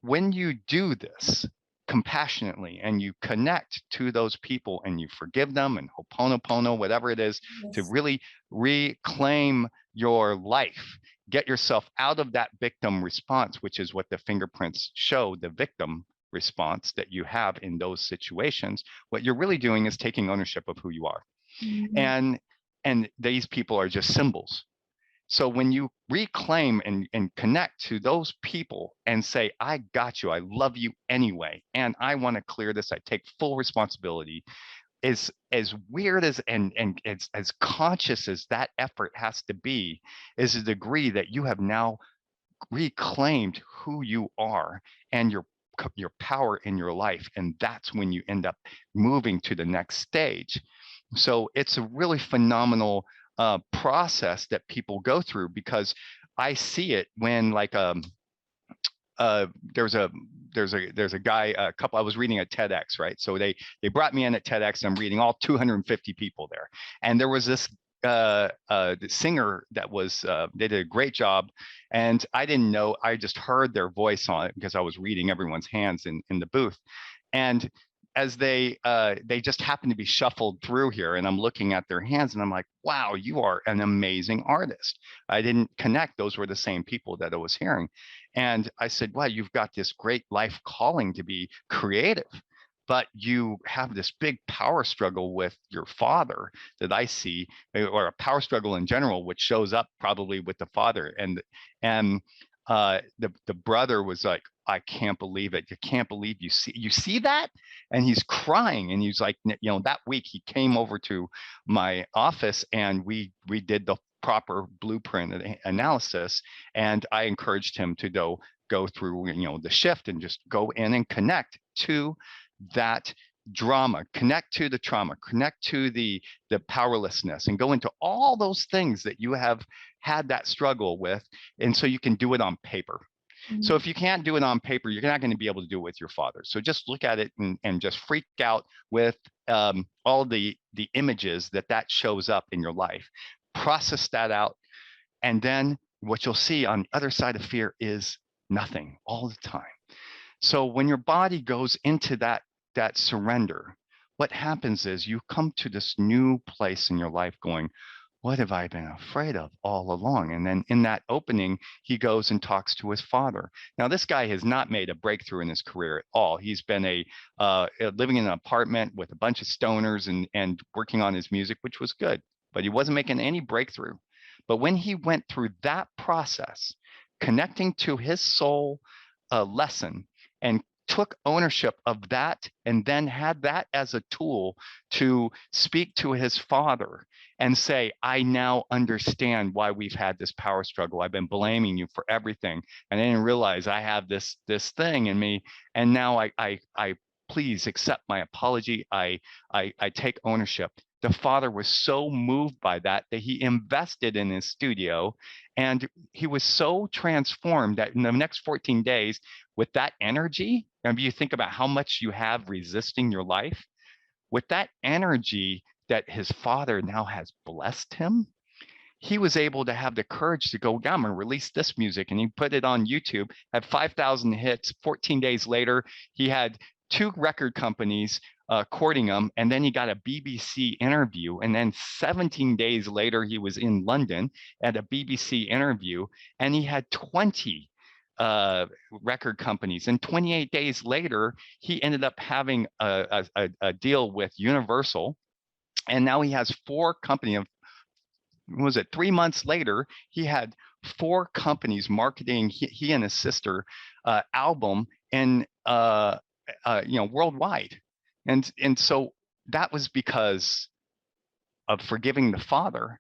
When you do this compassionately and you connect to those people and you forgive them and ho'oponopono, whatever it is, to really reclaim your life, get yourself out of that victim response, which is what the fingerprints show, the victim response that you have in those situations. What you're really doing is taking ownership of who you are. And these people are just symbols. So when you reclaim and connect to those people and say, I got you, I love you anyway, and I want to clear this, I take full responsibility, is as weird as and as conscious as that effort has to be, is the degree that you have now reclaimed who you are and your power in your life. And that's when you end up moving to the next stage. So it's a really phenomenal process that people go through, because I see it when, like, there's a guy, a couple, I was reading at TEDx, right? So they brought me in at TEDx, and I'm reading all 250 people there. And there was this the singer that was, they did a great job. And I didn't know, I just heard their voice on it because I was reading everyone's hands in the booth. And as they just happened to be shuffled through here, and I'm looking at their hands, and I'm like, wow, you are an amazing artist. I didn't connect those were the same people that I was hearing. And I said, wow, you've got this great life calling to be creative, but you have this big power struggle with your father that I see, or a power struggle in general, which shows up probably with the father. And the brother was like, I can't believe it. You can't believe you see that? And he's crying, and he's like, you know, that week he came over to my office, and we did the proper blueprint analysis, and I encouraged him to go through, you know, the shift and just go in and connect to that drama, connect to the trauma, connect to the powerlessness, and go into all those things that you have had that struggle with. And so you can do it on paper. So if you can't do it on paper, you're not going to be able to do it with your father. So just look at it and just freak out with all the images that shows up in your life. Process that out. And then what you'll see on the other side of fear is nothing all the time. So when your body goes into that surrender, what happens is you come to this new place in your life going, what have I been afraid of all along? And then in that opening, he goes and talks to his father. Now, this guy has not made a breakthrough in his career at all. He's been living in an apartment with a bunch of stoners and working on his music, which was good, but he wasn't making any breakthrough. But when he went through that process, connecting to his soul lesson, and took ownership of that, and then had that as a tool to speak to his father and say, I now understand why we've had this power struggle. I've been blaming you for everything, and I didn't realize I have this thing in me, and now I please accept my apology. I take ownership. The father was so moved by that he invested in his studio, and he was so transformed that in the next 14 days, with that energy, and you think about how much you have resisting your life, with that energy that his father now has blessed him, he was able to have the courage to go, yeah, I'm going to release this music. And he put it on YouTube, had 5,000 hits. 14 days later, he had 2 record companies courting him, and then he got a BBC interview, and then 17 days later he was in London at a BBC interview, and he had 20 record companies. And 28 days later, he ended up having a deal with Universal. And now he has 4 companies. Was it 3 months later, he had 4 companies marketing he and his sister album and worldwide. And so that was because of forgiving the father,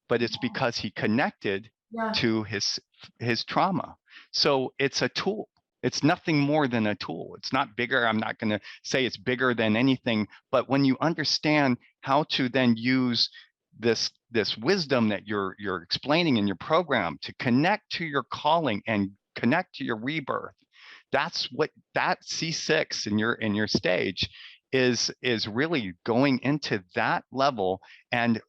but it's because he connected to his trauma. So it's a tool. It's nothing more than a tool. It's not bigger. I'm not going to say it's bigger than anything, but when you understand how to then use this wisdom that you're explaining in your program to connect to your calling and connect to your rebirth, that's what that C6 in your stage is really going into that level, and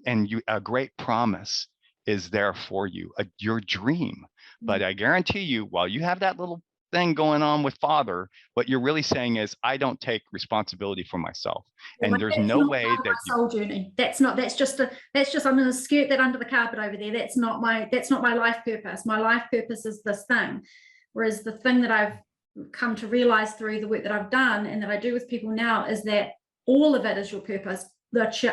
you, a great promise is there for you, your dream. But I guarantee you, while you have that little thing going on with father, what you're really saying is, I don't take responsibility for myself. And there's no way that soul journey. That's just I'm going to skirt that under the carpet over there. That's not my life purpose. My life purpose is this thing. Whereas the thing that I've come to realize through the work that I've done and that I do with people now is that all of it is your purpose.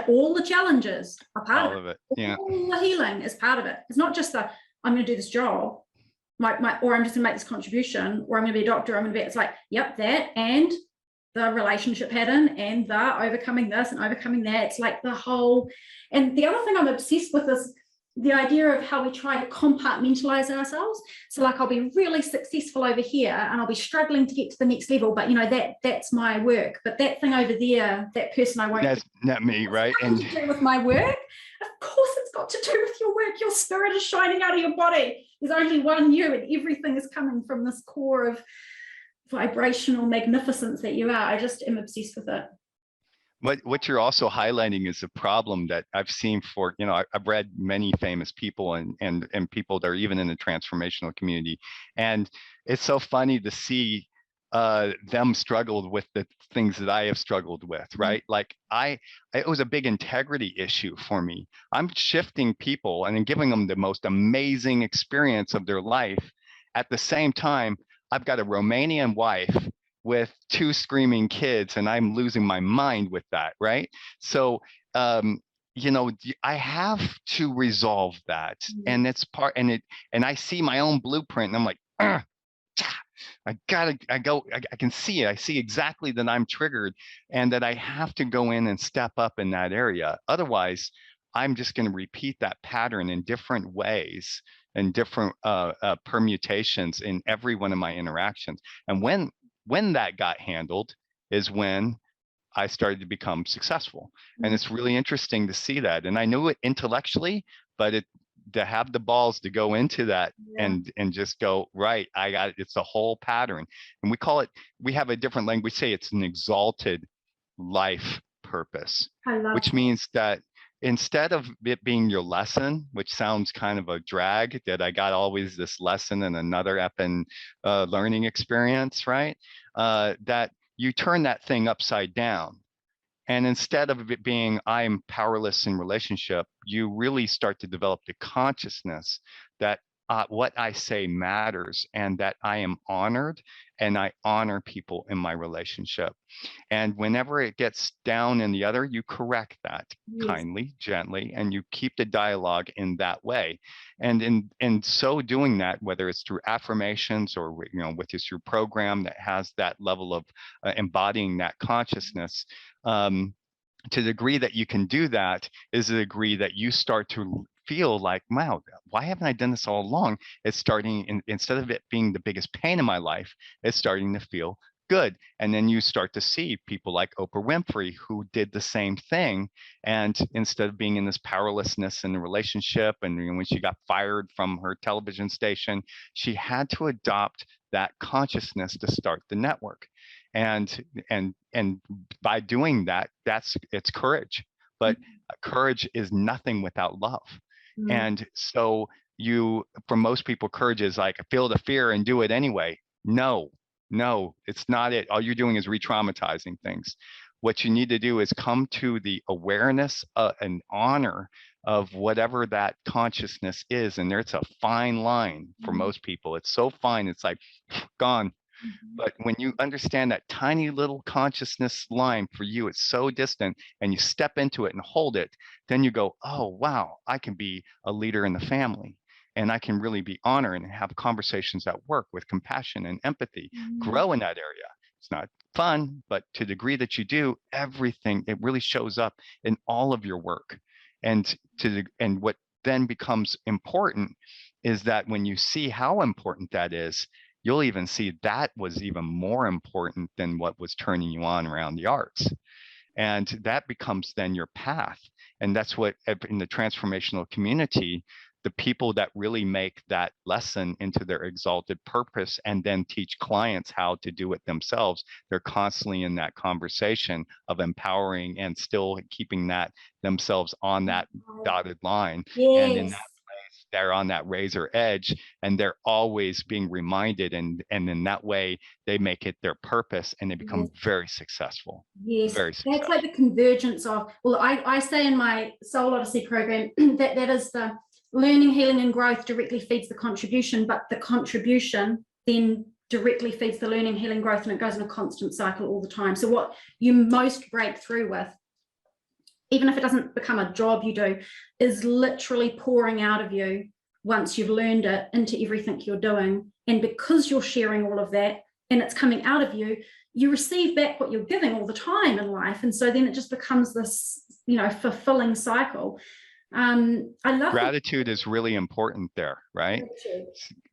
All the challenges are part of it. Yeah. All the healing is part of it. It's not just the, I'm going to do this job, or I'm just going to make this contribution, or I'm going to be a doctor. It's like, yep, that and the relationship pattern and the overcoming this and overcoming that. It's like the whole. And the other thing I'm obsessed with is the idea of how we try to compartmentalize ourselves. So like, I'll be really successful over here and I'll be struggling to get to the next level, but that's my work. But that thing over there, that person I won't. That's not me, right? And to do with my work. Of course it's got to do with your work. Your spirit is shining out of your body. There's only one you, and everything is coming from this core of vibrational magnificence that you are. I just am obsessed with it. What you're also highlighting is a problem that I've seen for, I've read many famous people and people that are even in the transformational community. And it's so funny to see them struggled with the things that I have struggled with, right? Like it was a big integrity issue for me. I'm shifting people and then giving them the most amazing experience of their life. At the same time, I've got a Romanian wife with 2 screaming kids, and I'm losing my mind with that, right? So, I have to resolve that, and it's part, and I see my own blueprint, and I'm like, I can see it. I see exactly that I'm triggered, and that I have to go in and step up in that area. Otherwise, I'm just going to repeat that pattern in different ways and different permutations in every one of my interactions. And when that got handled is when I started to become successful. And it's really interesting to see that. And I knew it intellectually, but to have the balls to go into that and just go, right, I got it. It's a whole pattern. And we have a different language. We say it's an exalted life purpose, which means that instead of it being your lesson, which sounds kind of a drag, that I got always this lesson and another effing learning experience, right? That you turn that thing upside down. And instead of it being, I'm powerless in relationship, you really start to develop the consciousness that what I say matters, and that I am honored, and I honor people in my relationship. And whenever it gets down in the other, you correct that kindly, gently, and you keep the dialogue in that way. And in so doing that, whether it's through affirmations or with your program that has that level of embodying that consciousness, to the degree that you can do that is the degree that you start to feel like, wow, why haven't I done this all along? It's starting, instead of it being the biggest pain in my life, it's starting to feel good. And then you start to see people like Oprah Winfrey, who did the same thing. And instead of being in this powerlessness in the relationship, and when she got fired from her television station, she had to adopt that consciousness to start the network. And by doing that, it's courage. But courage is nothing without love. And so for most people, courage is like, feel the fear and do it anyway. No, it's not it. All you're doing is re-traumatizing things. what you need to do is come to the awareness and honor of whatever that consciousness is. And there's a fine line for most people. It's so fine, it's like gone. But when you understand that tiny little consciousness line, for you, it's so distant, and you step into it and hold it, then you go, oh, wow, I can be a leader in the family. And I can really be honored and have conversations at work with compassion and empathy, grow in that area. It's not fun, but to the degree that you do, everything, it really shows up in all of your work. And what then becomes important is that when you see how important that is, you'll even see that was even more important than what was turning you on around the arts. And that becomes then your path. And that's what, in the transformational community, the people that really make that lesson into their exalted purpose and then teach clients how to do it themselves, they're constantly in that conversation of empowering and still keeping that themselves on that dotted line. Yes. And in that place, they're on that razor edge, and they're always being reminded, and in that way they make it their purpose, and they become very successful. Yes, very successful. That's like the convergence of, well, I say in my Soul Odyssey program that is the learning, healing, and growth directly feeds the contribution, but the contribution then directly feeds the learning, healing, growth, and it goes in a constant cycle all the time. So what you most break through with, even if it doesn't become a job you do, is literally pouring out of you once you've learned it into everything you're doing. And because you're sharing all of that and it's coming out of you, you receive back what you're giving all the time in life. And so then it just becomes this, fulfilling cycle. I love gratitude is really important there, right?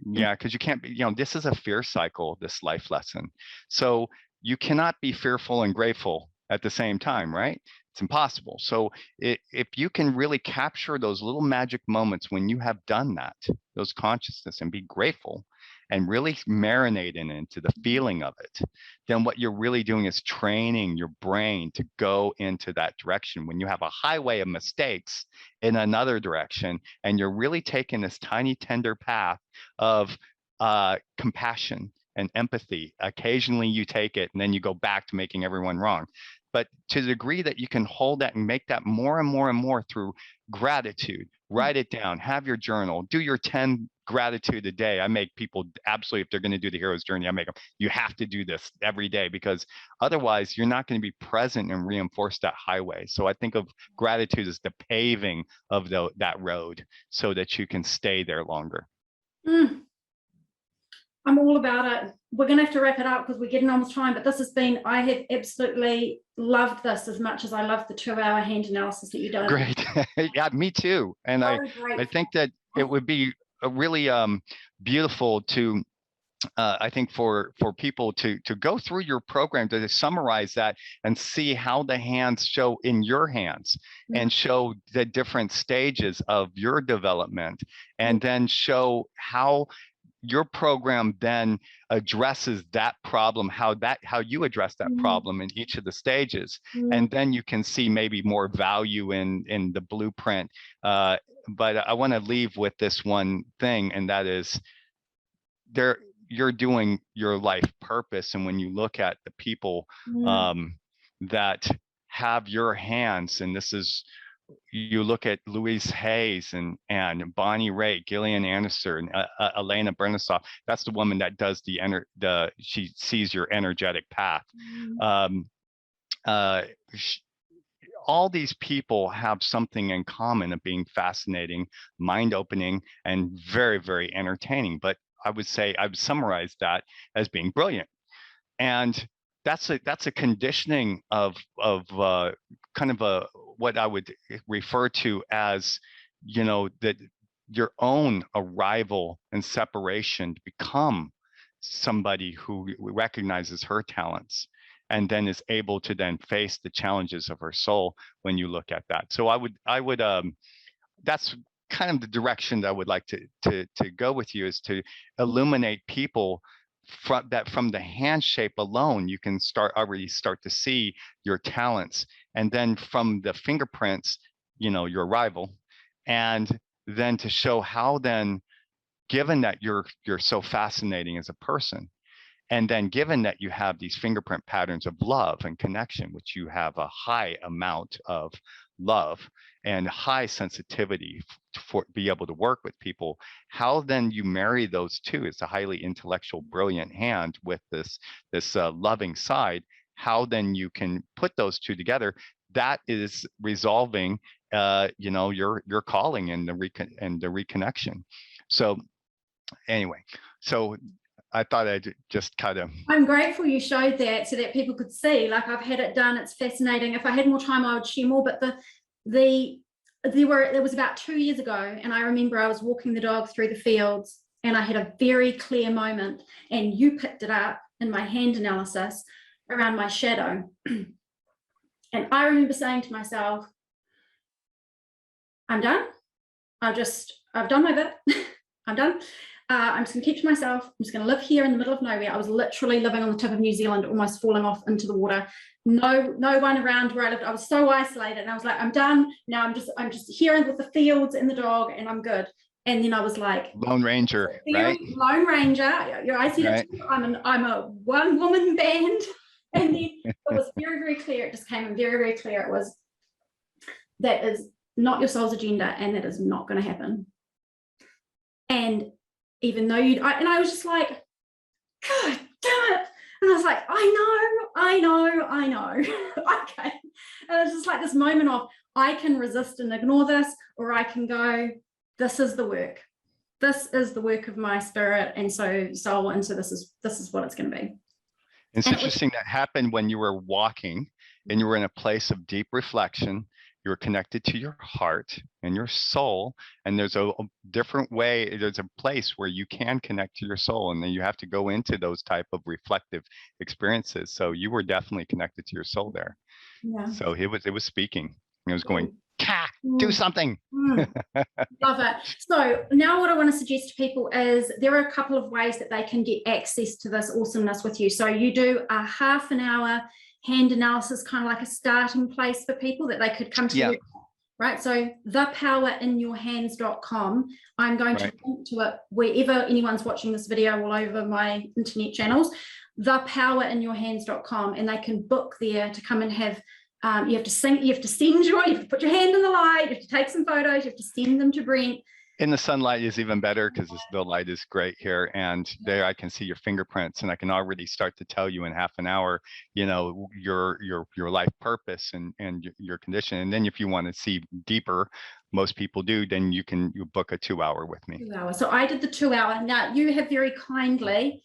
Yeah, because you can't be, this is a fear cycle, this life lesson. So you cannot be fearful and grateful at the same time, right? It's impossible. So if you can really capture those little magic moments when you have done that, those consciousness, and be grateful and really marinate into the feeling of it, then what you're really doing is training your brain to go into that direction. When you have a highway of mistakes in another direction, and you're really taking this tiny, tender path of compassion and empathy, occasionally you take it and then you go back to making everyone wrong. But to the degree that you can hold that and make that more and more and more through gratitude, write it down, have your journal, do your 10 gratitude a day. I make people absolutely, if they're going to do the hero's journey, I make them, you have to do this every day, because otherwise you're not going to be present and reinforce that highway. So I think of gratitude as the paving of that road so that you can stay there longer. I'm all about it. We're going to have to wrap it up because we're getting on with time, but this has been, I have absolutely loved this as much as I love the 2-hour hand analysis that you've done. Great. Yeah, me too. And I think that it would be a really beautiful to, I think for people to go through your program, to summarize that and see how the hands show in your hands and show the different stages of your development, and then show how your program then addresses that problem, how you address that problem in each of the stages. And then you can see maybe more value in the blueprint. But I want to leave with this one thing, and that is you're doing your life purpose. And when you look at the people that have your hands, and this is, you look at Louise Hayes and Bonnie Raitt, Gillian Anderson, Elena Bernasoff. That's the woman that does she sees your energetic path. All these people have something in common of being fascinating, mind-opening, and very, very entertaining. But I would say I would summarize that as being brilliant. And that's a conditioning of kind of what I would refer to as, that your own arrival and separation to become somebody who recognizes her talents and then is able to then face the challenges of her soul when you look at that. So I would that's kind of the direction that I would like to go with you, is to illuminate people from the hand shape alone. You can already start to see your talents, and then from the fingerprints, your arrival, and then to show how then, given that you're so fascinating as a person, And then given that you have these fingerprint patterns of love and connection, which you have a high amount of love and high sensitivity for be able to work with people, how then you marry those two? It's a highly intellectual, brilliant hand with this loving side. How then you can put those two together? That is resolving, you know, your calling and the reconnection. So anyway, so I thought I'd just kind of. I'm grateful you showed that so that people could see. Like, I've had it done. It's fascinating. If I had more time, I would share more. But it was about 2 years ago, and I remember I was walking the dog through the fields, and I had a very clear moment, and you picked it up in my hand analysis around my shadow. And I remember saying to myself, I'm done. I've done my bit. I'm done. I'm just going to keep to myself. I'm just going to live here in the middle of nowhere. I was literally living on the tip of New Zealand, almost falling off into the water. No one around where I lived. I was so isolated, and I was like, I'm done. Now I'm just here with the fields and the dog, and I'm good. And then I was like, Lone Ranger, right? Lone Ranger. You know, I said right. I'm a one-woman band. And then it was very, very clear. It just came in very, very clear. It was, that is not your soul's agenda, and that is not going to happen. And even though I was just like, God damn it. And I was like, I know. Okay. And it's just like this moment of, I can resist and ignore this, or I can go, this is the work. This is the work of my spirit and soul. And so this is what it's going to be. It's interesting that happened when you were walking and you were in a place of deep reflection. You were connected to your heart and your soul. And there's a different way, there's a place where you can connect to your soul. And then you have to go into those type of reflective experiences. So you were definitely connected to your soul there. Yeah. So it was speaking. It was going, do something. Love it. So now what I want to suggest to people is there are a couple of ways that they can get access to this awesomeness with you. So you do a half an hour hand analysis, kind of like a starting place for people that they could come to you, right? So thepowerinyourhands.com. I'm going to link to it wherever anyone's watching this video, all over my internet channels, thepowerinyourhands.com, and they can book there to come and have you have to put your hand in the light, you have to take some photos, you have to send them to Brent. In the sunlight is even better because the light is great here, and there I can see your fingerprints, and I can already start to tell you in half an hour, you know, your life purpose and your condition. And then if you want to see deeper, most people do, then you book a 2 hour with me. 2 hours. So I did the 2 hour. Now you have very kindly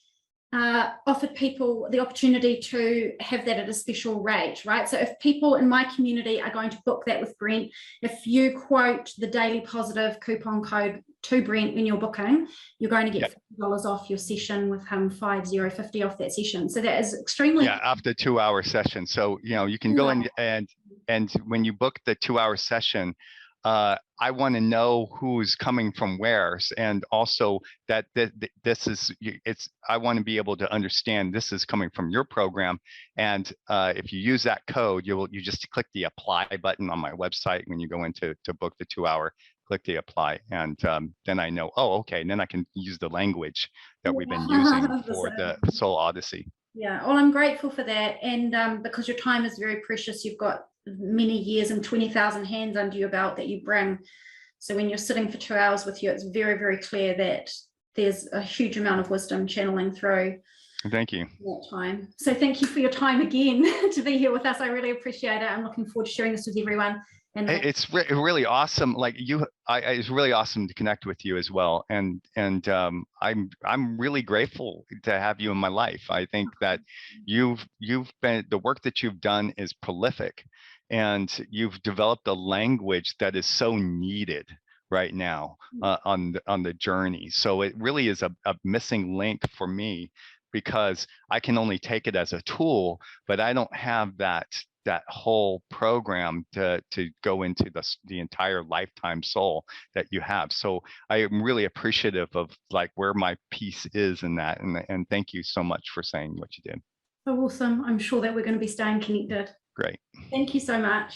offered people the opportunity to have that at a special rate, right? So if people in my community are going to book that with Brent, if you quote the Daily Positive coupon code to Brent when you're booking, you're going to get $50 off your session with him, $50 off that session. So that is extremely after 2 hour session. So you know you can go in and when you book the 2 hour session, I want to know who's coming from where, and also that this is I want to be able to understand this is coming from your program. And if you use that code, you just click the apply button on my website when you go into book the 2 hour. Click the apply, and then I know, oh, okay, and then I can use the language that we've been using for the Soul Odyssey. Yeah, well, I'm grateful for that, and because your time is very precious, you've got many years and 20,000 hands under your belt that you bring. So when you're sitting for 2 hours with you, it's very, very clear that there's a huge amount of wisdom channeling through. Thank you. That time. So thank you for your time again to be here with us. I really appreciate it. I'm looking forward to sharing this with everyone. And it's really awesome. Like it's really awesome to connect with you as well. And I'm really grateful to have you in my life. I think that you've been, the work that you've done is prolific, and you've developed a language that is so needed right now on the journey. So it really is a missing link for me, because I can only take it as a tool, but I don't have that whole program to go into the entire lifetime soul that you have. So I am really appreciative of like where my piece is in that, and thank you so much for saying what you did. Awesome. I'm sure that we're going to be staying connected. Great. Thank you so much.